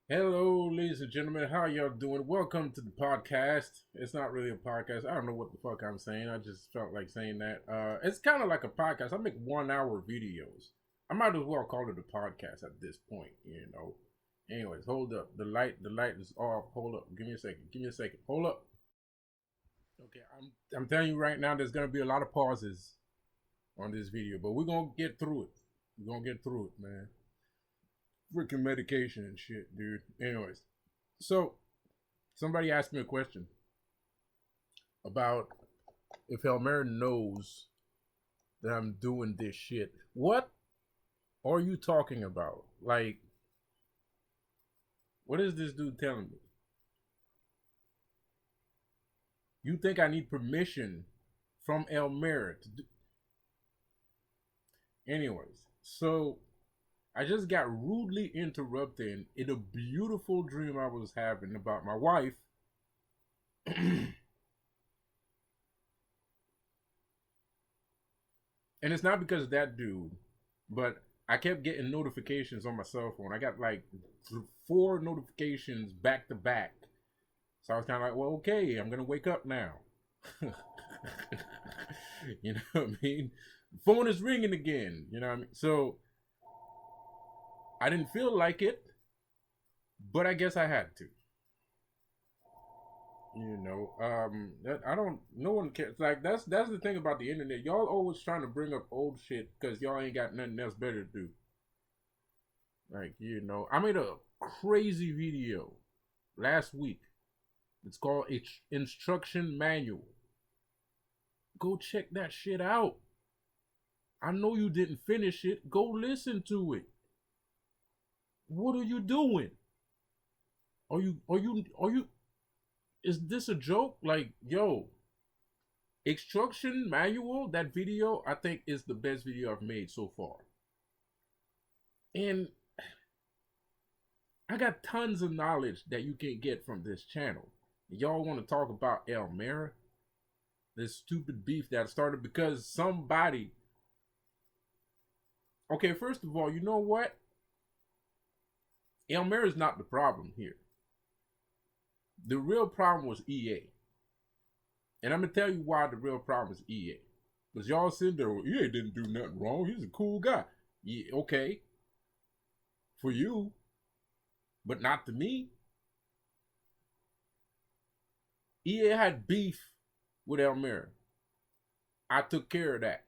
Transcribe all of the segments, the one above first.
Hello, ladies and gentlemen. How y'all doing? Welcome to the podcast. It's not really a podcast. I don't know what the fuck I'm saying. I just felt like saying that. It's kind of like a podcast. I make 1 hour videos. I might as well call it a podcast at this point. Anyways, hold up. The light is off. Hold up. Give me a second. Give me a second. Hold up. Okay, I'm telling you right now. There's gonna be a lot of pauses on this video, but we're gonna get through it. We're gonna get through it, man. Freaking medication and shit, dude. Anyways, so somebody asked me a question about if Elmer knows that I'm doing this shit. What are you talking about? Like, what is this dude telling me? You think I need permission from Elmer to do? Anyways, so I just got rudely interrupted in a beautiful dream I was having about my wife. And it's not because of that dude, but I kept getting notifications on my cell phone. I got like 4 notifications back to back. So I was kind of like, well, okay, I'm going to wake up now. You know what I mean? Phone is ringing again. You know what I mean? So I didn't feel like it, but I guess I had to. I don't. No one cares. Like that's the thing about the internet. Y'all always trying to bring up old shit because y'all ain't got nothing else better to do. I made a crazy video last week. It's called Instruction Manual. Go check that shit out. I know you didn't finish it. Go listen to it. What are you doing? Are you is this a joke? Like, yo, Instruction Manual, that video, I think is the best video I've made so far. And I got tons of knowledge that you can get from this channel. Y'all want to talk about Elmera? This stupid beef that started because somebody. Okay, first of all, you know what? Elmera is not the problem here. The real problem was EA. And I'm going to tell you why the real problem is EA. Because y'all sitting there, well, EA didn't do nothing wrong. He's a cool guy. Yeah, okay. For you, but not to me. EA had beef with Elmera. I took care of that.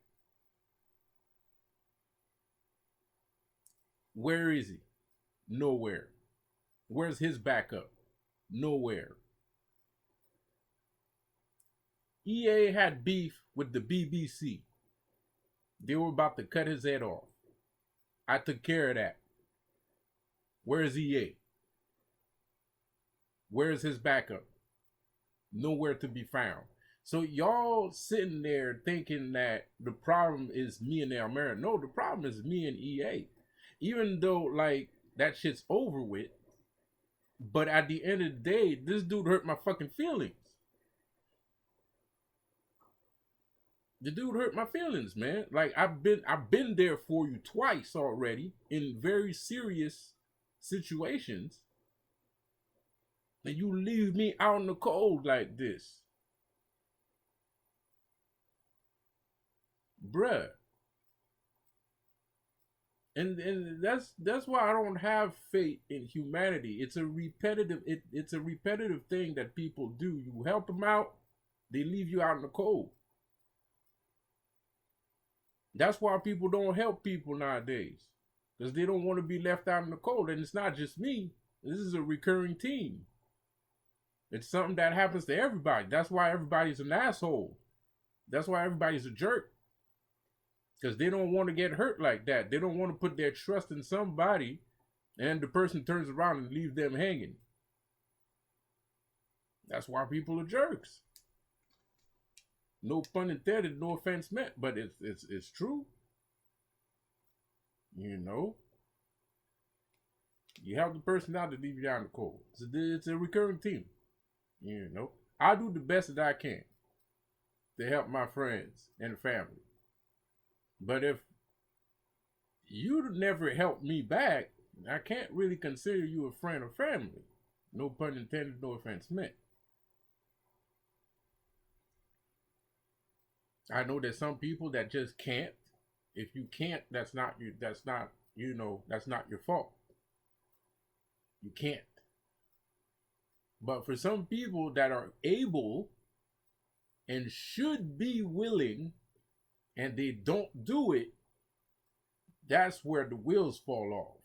Where is he? Nowhere. Where's his backup? Nowhere. EA had beef with the BBC. They were about to cut his head off. I took care of that. Where's EA? Where's his backup? Nowhere to be found. So y'all sitting there thinking that the problem is me and Elmera. No, the problem is me and EA. Even though like that shit's over with, but at the end of the day, this dude hurt my fucking feelings. The dude hurt my feelings, man. Like I've been there for you twice already in very serious situations. And you leave me out in the cold like this. Bruh. And that's why I don't have faith in humanity. It's a repetitive thing that people do. You help them out, they leave you out in the cold. That's why people don't help people nowadays. Because they don't want to be left out in the cold. And it's not just me. This is a recurring theme. It's something that happens to everybody. That's why everybody's an asshole. That's why everybody's a jerk. Because they don't want to get hurt like that. They don't want to put their trust in somebody and the person turns around and leaves them hanging. That's why people are jerks. No pun intended, no offense meant, but it's true. You know, you help the person out to leave you out in the cold. It's a recurring theme. You know, I do the best that I can to help my friends and family. But if you never help me back, I can't really consider you a friend or family. No pun intended, no offense meant. I know there's some people that just can't. If you can't, that's not you. That's not, that's not your fault. You can't. But for some people that are able and should be willing and they don't do it, that's where the wheels fall off.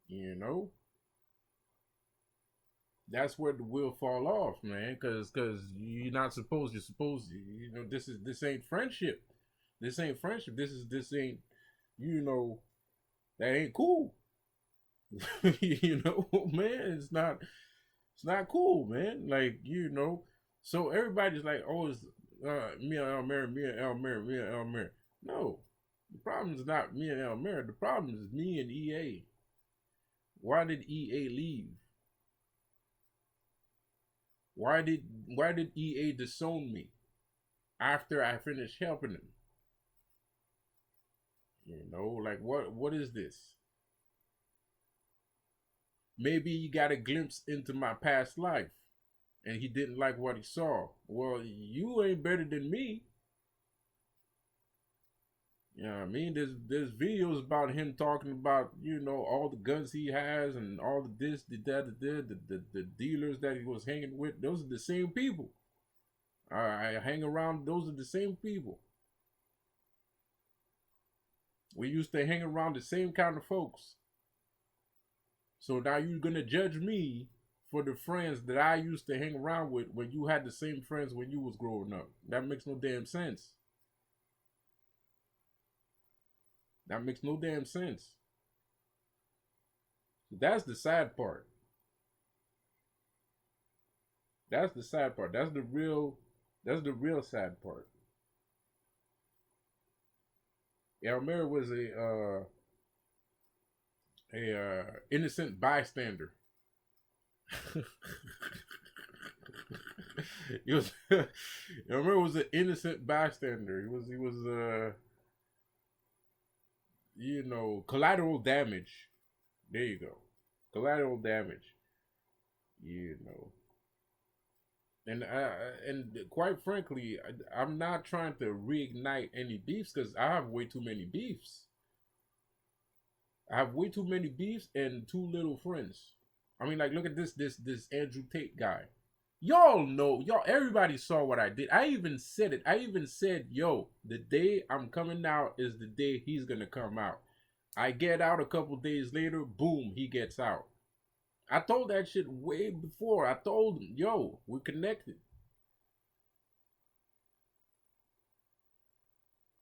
You know? That's where the wheel fall off, man. Cause you're supposed this ain't friendship. This ain't friendship. This ain't, that ain't cool. Man, it's not cool, man. Like, so everybody's like, oh, it's me and Elmer, me and Elmer, me and Elmer. No, the problem is not me and Elmer. The problem is me and EA. Why did EA leave? Why did EA disown me after I finished helping him? Like what is this? Maybe he got a glimpse into my past life and he didn't like what he saw. Well, you ain't better than me. You know what I mean? There's videos about him talking about, all the guns he has and all the this, the that, the dealers that he was hanging with. Those are the same people. I hang around, those are the same people. We used to hang around the same kind of folks. So now you're gonna judge me for the friends that I used to hang around with when you had the same friends when you was growing up. That makes no damn sense. That makes no damn sense. That's the sad part. That's the sad part. That's the real sad part. Elmer was a innocent bystander. He was Elmer was an innocent bystander. He was collateral damage. There you go. Collateral damage. And quite frankly, I'm not trying to reignite any beefs because I have way too many beefs. I have way too many beefs and too little friends. I mean, like, look at this Andrew Tate guy. Y'all know, everybody saw what I did. I even said it. I even said, yo, the day I'm coming out is the day he's gonna come out. I get out a couple days later, boom, he gets out. I told that shit way before. I told him, yo, we're connected.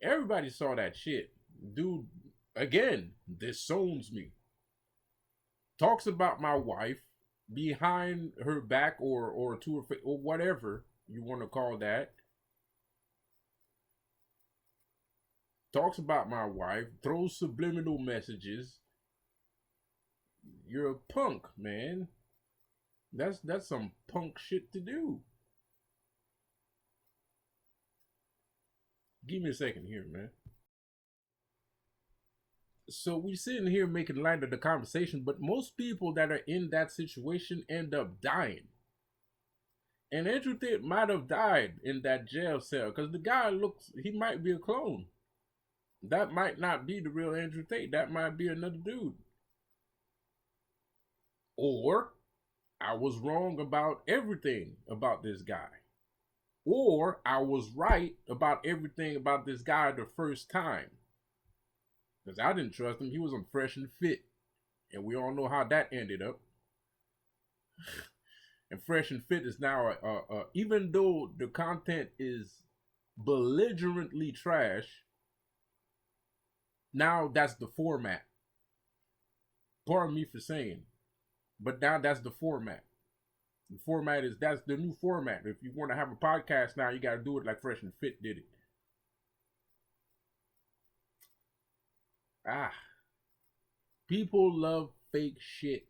Everybody saw that shit. Dude, again, disowns me. Talks about my wife behind her back or to her face or whatever you want to call that. Talks about my wife, throws subliminal messages. You're a punk, man. That's some punk shit to do. Give me a second here, man. So we're sitting here making light of the conversation, but most people that are in that situation end up dying. And Andrew Tate might have died in that jail cell because the guy he might be a clone. That might not be the real Andrew Tate. That might be another dude. Or I was wrong about everything about this guy. Or I was right about everything about this guy the first time. Because I didn't trust him. He was on Fresh and Fit. And we all know how that ended up. And Fresh and Fit is now, even though the content is belligerently trash, now that's the format. Pardon me for saying. But now that's the format. The format that's the new format. If you want to have a podcast now, you got to do it like Fresh and Fit did it. People love fake shit.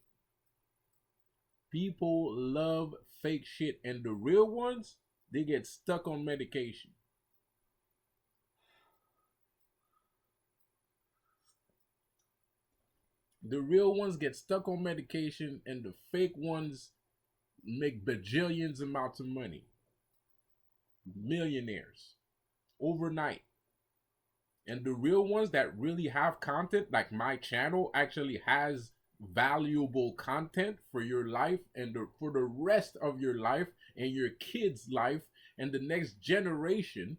People love fake shit. And the real ones, they get stuck on medication. The real ones get stuck on medication, and the fake ones make bajillions amounts of money. Millionaires overnight. And the real ones that really have content, like my channel, actually has valuable content for your life and for the rest of your life and your kids' life and the next generation.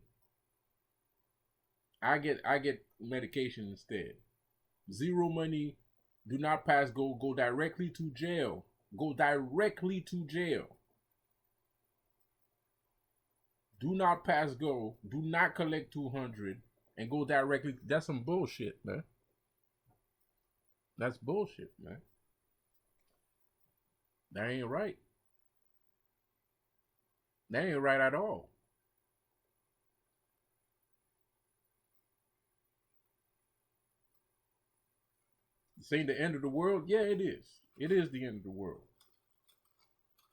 I get medication instead. Zero money. Do not pass go. Go directly to jail. Go directly to jail. Do not pass go. Do not collect 200 and go directly. That's some bullshit, man. That's bullshit, man. That ain't right. That ain't right at all. This ain't the end of the world. Yeah, it is. It is the end of the world.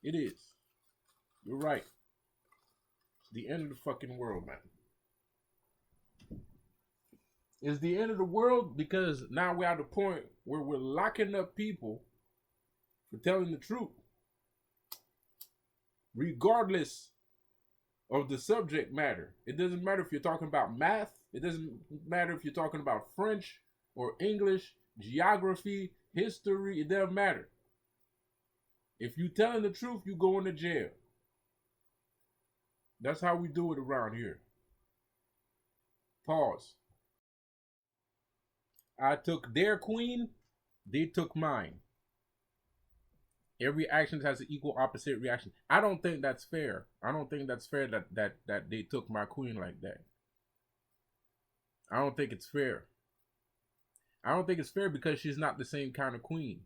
It is. You're right. It's the end of the fucking world, man. It's the end of the world because now we're at the point where we're locking up people for telling the truth, regardless of the subject matter. It doesn't matter if you're talking about math. It doesn't matter if you're talking about French or English, geography, history. It doesn't matter. If you're telling the truth, you go into jail. That's how we do it around here. Pause. I took their queen, they took mine. Every action has an equal opposite reaction. I don't think that's fair. I don't think that's fair that they took my queen like that. I don't think it's fair. I don't think it's fair because she's not the same kind of queen.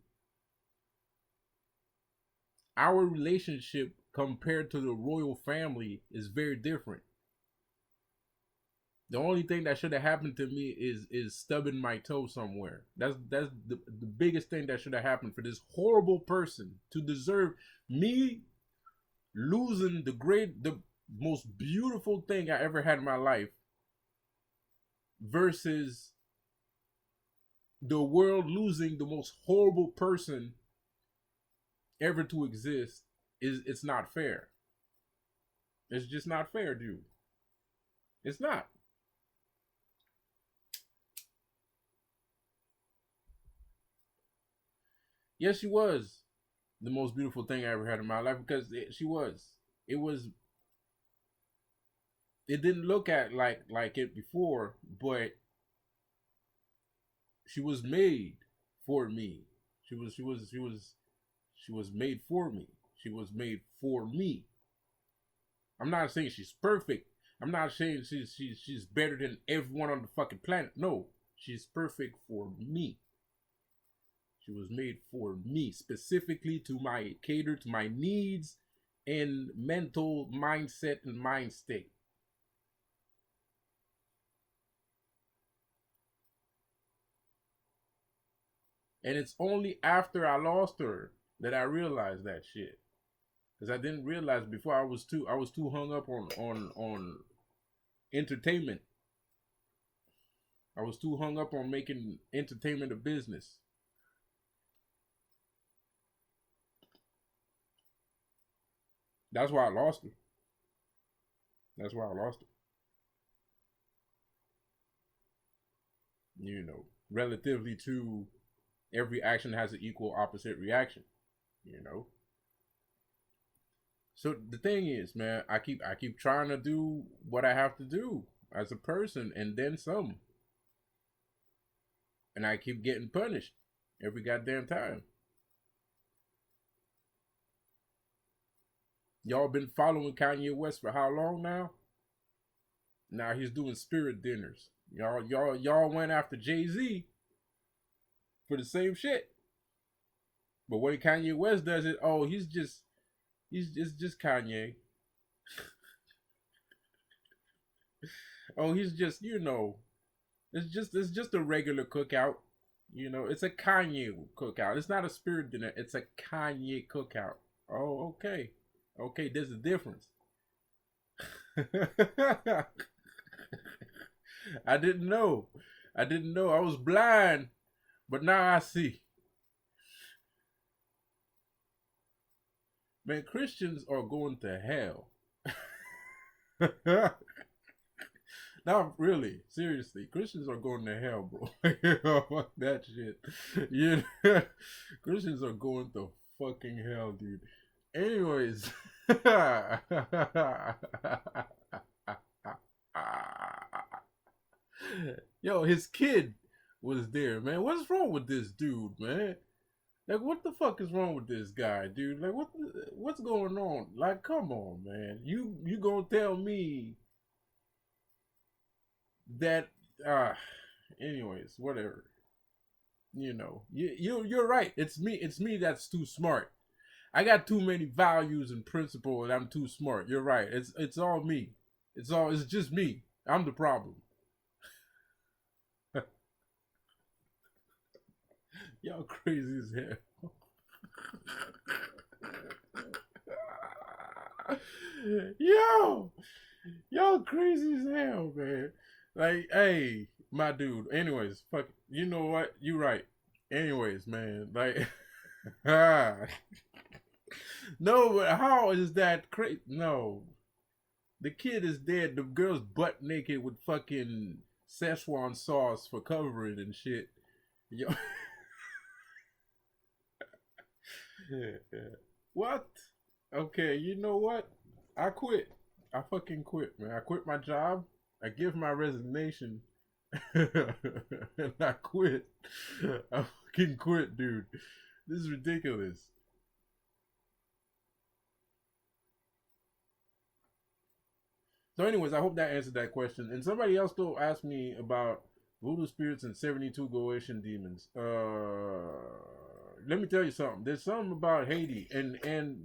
Our relationship compared to the royal family is very different. The only thing that should have happened to me is stubbing my toe somewhere. That's the biggest thing that should have happened for this horrible person to deserve me losing the most beautiful thing I ever had in my life versus the world losing the most horrible person ever to exist. It's not fair. It's just not fair, dude. It's not. Yes, she was the most beautiful thing I ever had in my life because she was. It was. It didn't look at like it before, but she was made for me. She was made for me. She was made for me. I'm not saying she's perfect. I'm not saying she's better than everyone on the fucking planet. No, she's perfect for me. She was made for me, specifically to cater to my needs and mental mindset and mind state. And it's only after I lost her that I realized that shit. Because I didn't realize before. I was too hung up on entertainment. I was too hung up on making entertainment a business. That's why I lost her. That's why I lost her. You know, relatively to every action has an equal opposite reaction. You know. So the thing is, man, I keep trying to do what I have to do as a person and then some. And I keep getting punished every goddamn time. Y'all been following Kanye West for how long now? Now he's doing spirit dinners. Y'all went after Jay-Z for the same shit. But when Kanye West does it, oh, it's just Kanye. Oh, he's just, it's just a regular cookout. It's a Kanye cookout. It's not a spirit dinner. It's a Kanye cookout. Oh, okay. Okay, there's a difference. I didn't know. I was blind, but now I see. Man, Christians are going to hell. Not really, seriously. Christians are going to hell, bro. Fuck that shit. Yeah, Christians are going to fucking hell, dude. Anyways, yo, his kid was there, man. What's wrong with this dude, man? Like, what the fuck is wrong with this guy, dude? Like, what's going on? Like, come on, man. You gonna tell me that? Anyways, whatever. You're right. It's me. It's me that's too smart. I got too many values and principles, and I'm too smart. You're right. It's all me. It's just me. I'm the problem. Y'all crazy as hell. Yo, y'all crazy as hell, man. Like, hey, my dude. Anyways, fuck. You know what? You right. Anyways, man. Like, no, but how is that crazy? No, the kid is dead. The girl's butt naked with fucking Szechuan sauce for covering and shit. Yo, yeah. What? Okay, you know what? I quit. I fucking quit, man. I quit my job. I give my resignation. And I quit. I fucking quit, dude. This is ridiculous. So, anyways, I hope that answered that question. And somebody else still asked me about voodoo spirits and 72 Goetian demons. Let me tell you something. There's something about Haiti and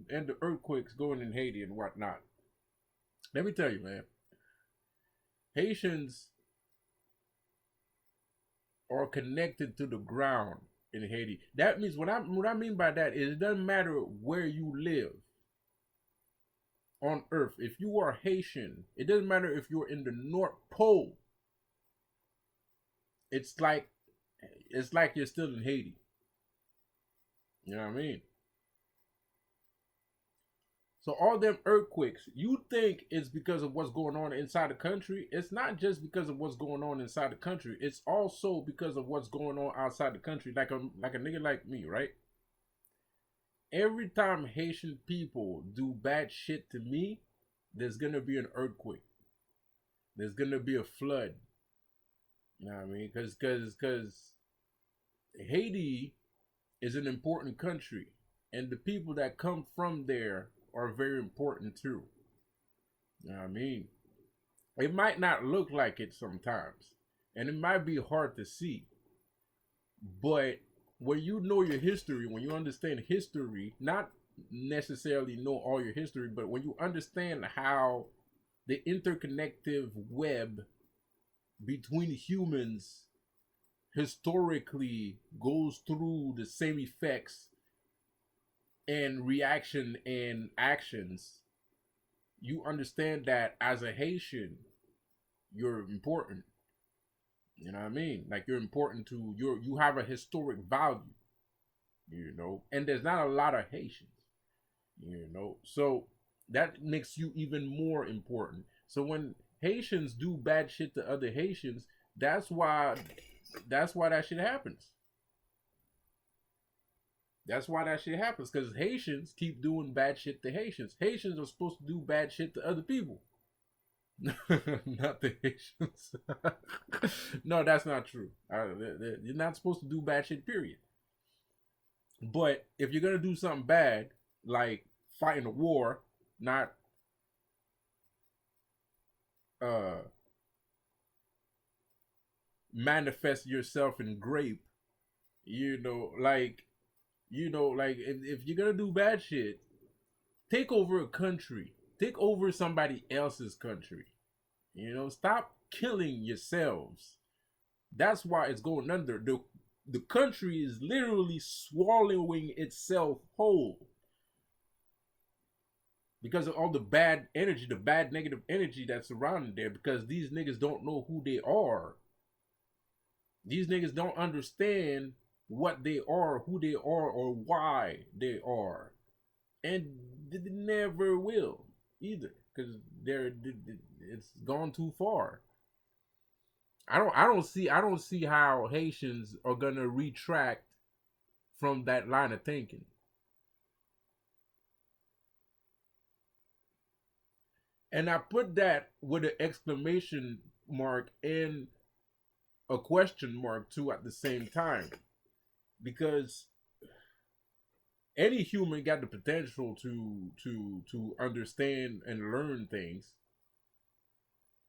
the earthquakes going in Haiti and whatnot. Let me tell you, man. Haitians are connected to the ground in Haiti. That means what I mean by that is it doesn't matter where you live on earth. If you are Haitian, it doesn't matter if you're in the North Pole. It's like you're still in Haiti. You know what I mean? So all them earthquakes, you think it's because of what's going on inside the country. It's not just because of what's going on inside the country. It's also because of what's going on outside the country. Like a nigga like me, right? Every time Haitian people do bad shit to me, there's gonna be an earthquake. There's gonna be a flood. You know what I mean? Because Haiti is an important country, and the people that come from there are very important too. You know what I mean? It might not look like it sometimes, and it might be hard to see, but when you know your history, when you understand history, not necessarily know all your history, but when you understand how the interconnective web between humans historically goes through the same effects and reaction and actions, you understand that as a Haitian, you're important. You know what I mean? Like you're important to you have a historic value, and there's not a lot of Haitians. So that makes you even more important. So when Haitians do bad shit to other Haitians, that's why that shit happens. That's why that shit happens, because Haitians keep doing bad shit to Haitians. Haitians are supposed to do bad shit to other people. Not the Haitians. No, that's not true. You're not supposed to do bad shit, period. But if you're going to do something bad, like fighting a war, not uh, manifest yourself in grape, like if you're going to do bad shit, take over a country, take over somebody else's country. Stop killing yourselves. That's why it's going under. The country is literally swallowing itself whole because of all the bad energy, the bad negative energy that's surrounding there, because these niggas don't know who they are. These niggas don't understand what they are, who they are, or why they are. and it never will either, because it's gone too far. I don't see how Haitians are gonna retract from that line of thinking. And I put that with an exclamation mark and a question mark too at the same time, because any human got the potential to understand and learn things,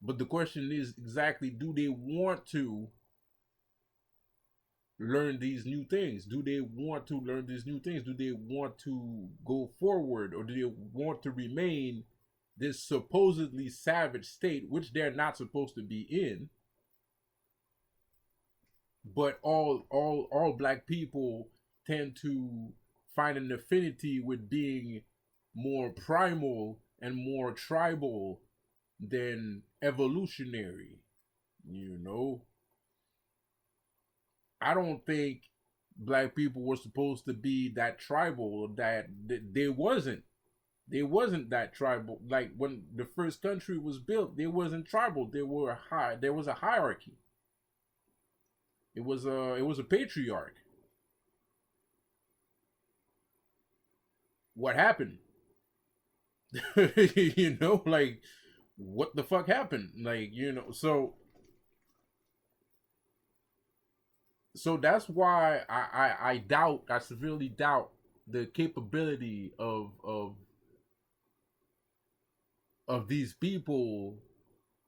but the question is exactly, do they want to learn these new things? Do they want to learn these new things? Do they want to go forward, or do they want to remain this supposedly savage state, which they're not supposed to be in? But all black people tend to find an affinity with being more primal and more tribal than evolutionary. You know, I don't think black people were supposed to be that tribal. That they wasn't. They wasn't that tribal. Like when the first country was built, they wasn't tribal. They were high. There was a hierarchy. It was a patriarch. What happened? You know, like what the fuck happened? Like, you know, so that's why I severely doubt the capability of these people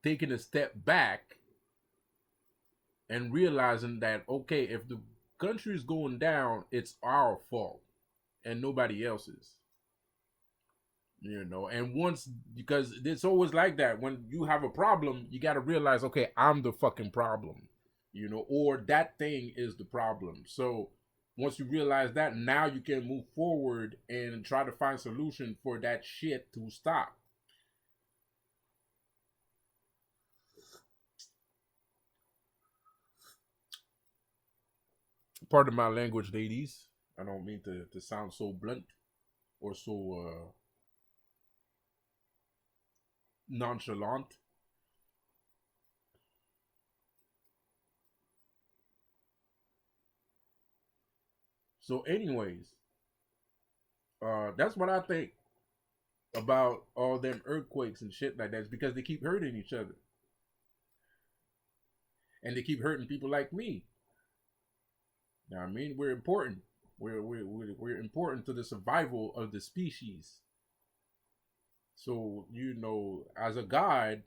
taking a step back and realizing that, okay, if the country is going down, it's our fault and nobody else's. You know, and once, because it's always like that, when you have a problem, you got to realize, okay, I'm the fucking problem, you know, or that thing is the problem. So once you realize that, now you can move forward and try to find solution for that shit to stop. Pardon my language, ladies. I don't mean to sound so blunt or so nonchalant. So, anyways, that's what I think about all them earthquakes and shit like that. It's because they keep hurting each other, and they keep hurting people like me. Now, I mean, we're important. We're important to the survival of the species. So, you know, as a god,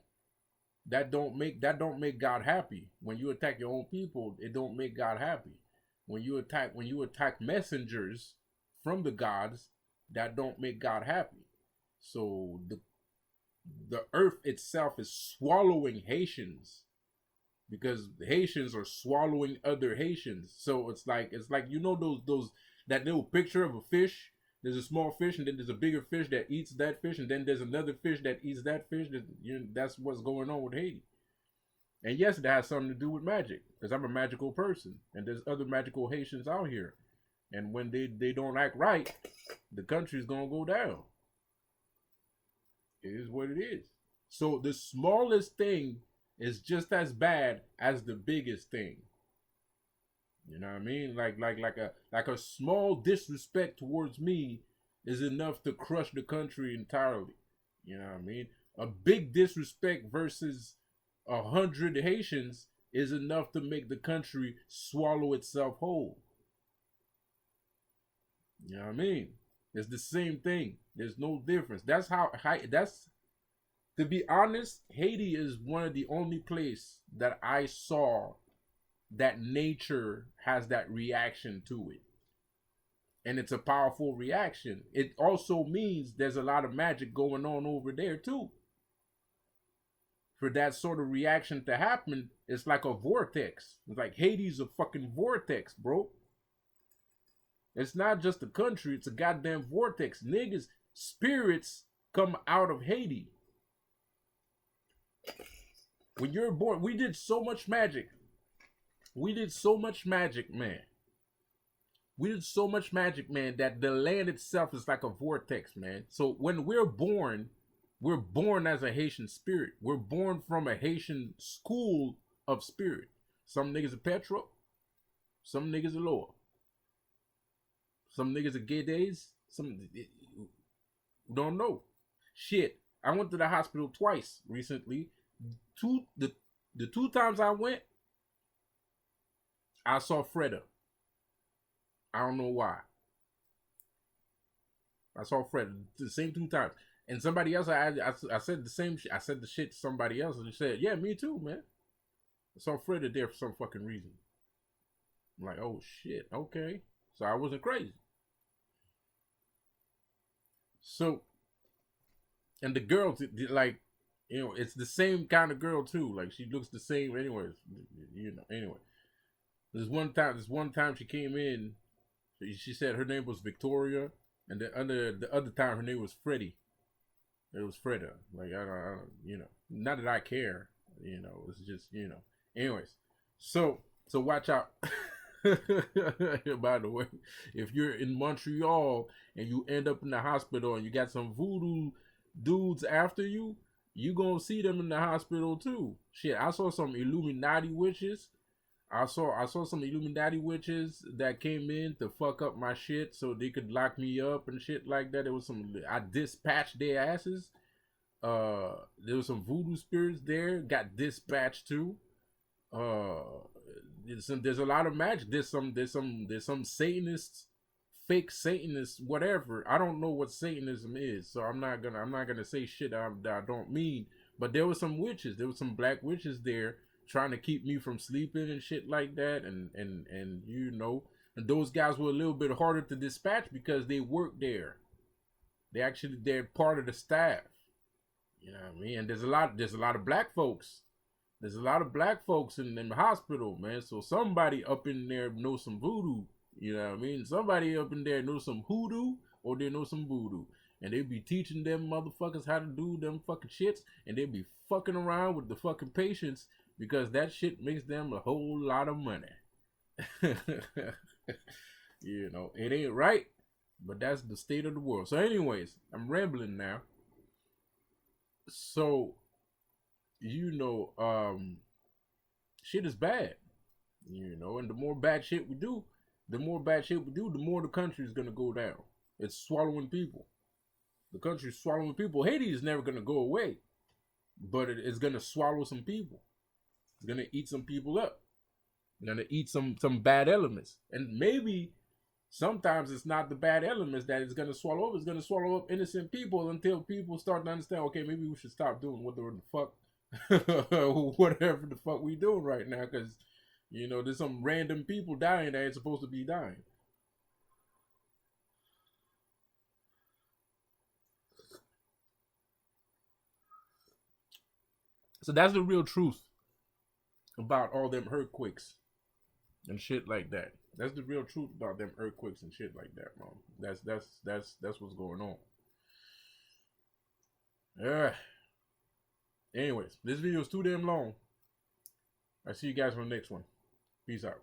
that don't make God happy. When you attack your own people, it don't make God happy. When you attack messengers from the gods, that don't make God happy. So the earth itself is swallowing Haitians, because the Haitians are swallowing other Haitians. So it's like, you know, those that little picture of a fish. There's a small fish, and then there's a bigger fish that eats that fish, and then there's another fish that eats that fish. That's what's going on with Haiti. And yes, it has something to do with magic, because I'm a magical person, and there's other magical Haitians out here. And when they don't act right, the country's gonna go down. It is what it is. So the smallest thing is just as bad as the biggest thing. You know what I mean? Like a small disrespect towards me is enough to crush the country entirely. You know what I mean? A big disrespect versus 100 Haitians is enough to make the country swallow itself whole. You know what I mean? It's the same thing. There's no difference. That's to be honest, Haiti is one of the only place that I saw that nature has that reaction to it. And it's a powerful reaction. It also means there's a lot of magic going on over there too. For that sort of reaction to happen, it's like a vortex. It's like Haiti's a fucking vortex, bro. It's not just a country, it's a goddamn vortex. Niggas, spirits come out of Haiti. When you're born, we did so much magic, man. We did so much magic, man, that the land itself is like a vortex, man. So when we're born as a Haitian spirit. We're born from a Haitian school of spirit. Some niggas are Petro, some niggas are Loa, some niggas are gay days, some don't know. Shit, I went to the hospital twice recently. The two times I went, I saw Freda. I don't know why. I saw Freda the same two times. And somebody else, I said the same shit. I said the shit to somebody else, and they said, "Yeah, me too, man." I saw Freda there for some fucking reason. I'm like, "Oh shit, okay." So I wasn't crazy. So, and the girl, like, it's the same kind of girl too. Like she looks the same, anyways. Anyway, this one time she came in. She said her name was Victoria, and the other time her name was Freddie. It was Freda. Like I don't, not that I care. It's just Anyways, so watch out. By the way, if you're in Montreal and you end up in the hospital and you got some voodoo dudes after you, you gonna see them in the hospital too. Shit, I saw some Illuminati witches. I saw some Illuminati witches that came in to fuck up my shit so they could lock me up and shit like that. I dispatched their asses. There was some voodoo spirits there, got dispatched too. There's a lot of magic. There's some Satanists, fake Satanists, whatever. I don't know what Satanism is, so I'm not gonna say shit I don't mean. But there were some witches. There were some black witches there trying to keep me from sleeping and shit like that, and and those guys were a little bit harder to dispatch because they work there. They're part of the staff. You know what I mean? And there's a lot of black folks. There's a lot of black folks in the hospital, man. So somebody up in there knows some voodoo. You know what I mean? Somebody up in there knows some hoodoo or they know some voodoo. And they be teaching them motherfuckers how to do them fucking shits. And they be fucking around with the fucking patients because that shit makes them a whole lot of money. It ain't right, but that's the state of the world. So anyways, I'm rambling now. So, shit is bad. And the more bad shit we do, the more the country is gonna go down. It's swallowing people. The country's swallowing people. Haiti is never gonna go away, but it's gonna swallow some people. It's gonna eat some people up. It's gonna eat some bad elements, and maybe sometimes it's not the bad elements that it's gonna swallow up. It's gonna swallow up innocent people until people start to understand. Okay, maybe we should stop doing whatever the fuck we doing right now, because there's some random people dying that ain't supposed to be dying. So that's the real truth about all them earthquakes and shit like that. That's the real truth about them earthquakes and shit like that, man. That's what's going on. Yeah. Anyways, this video is too damn long. I'll see you guys on the next one. Peace out.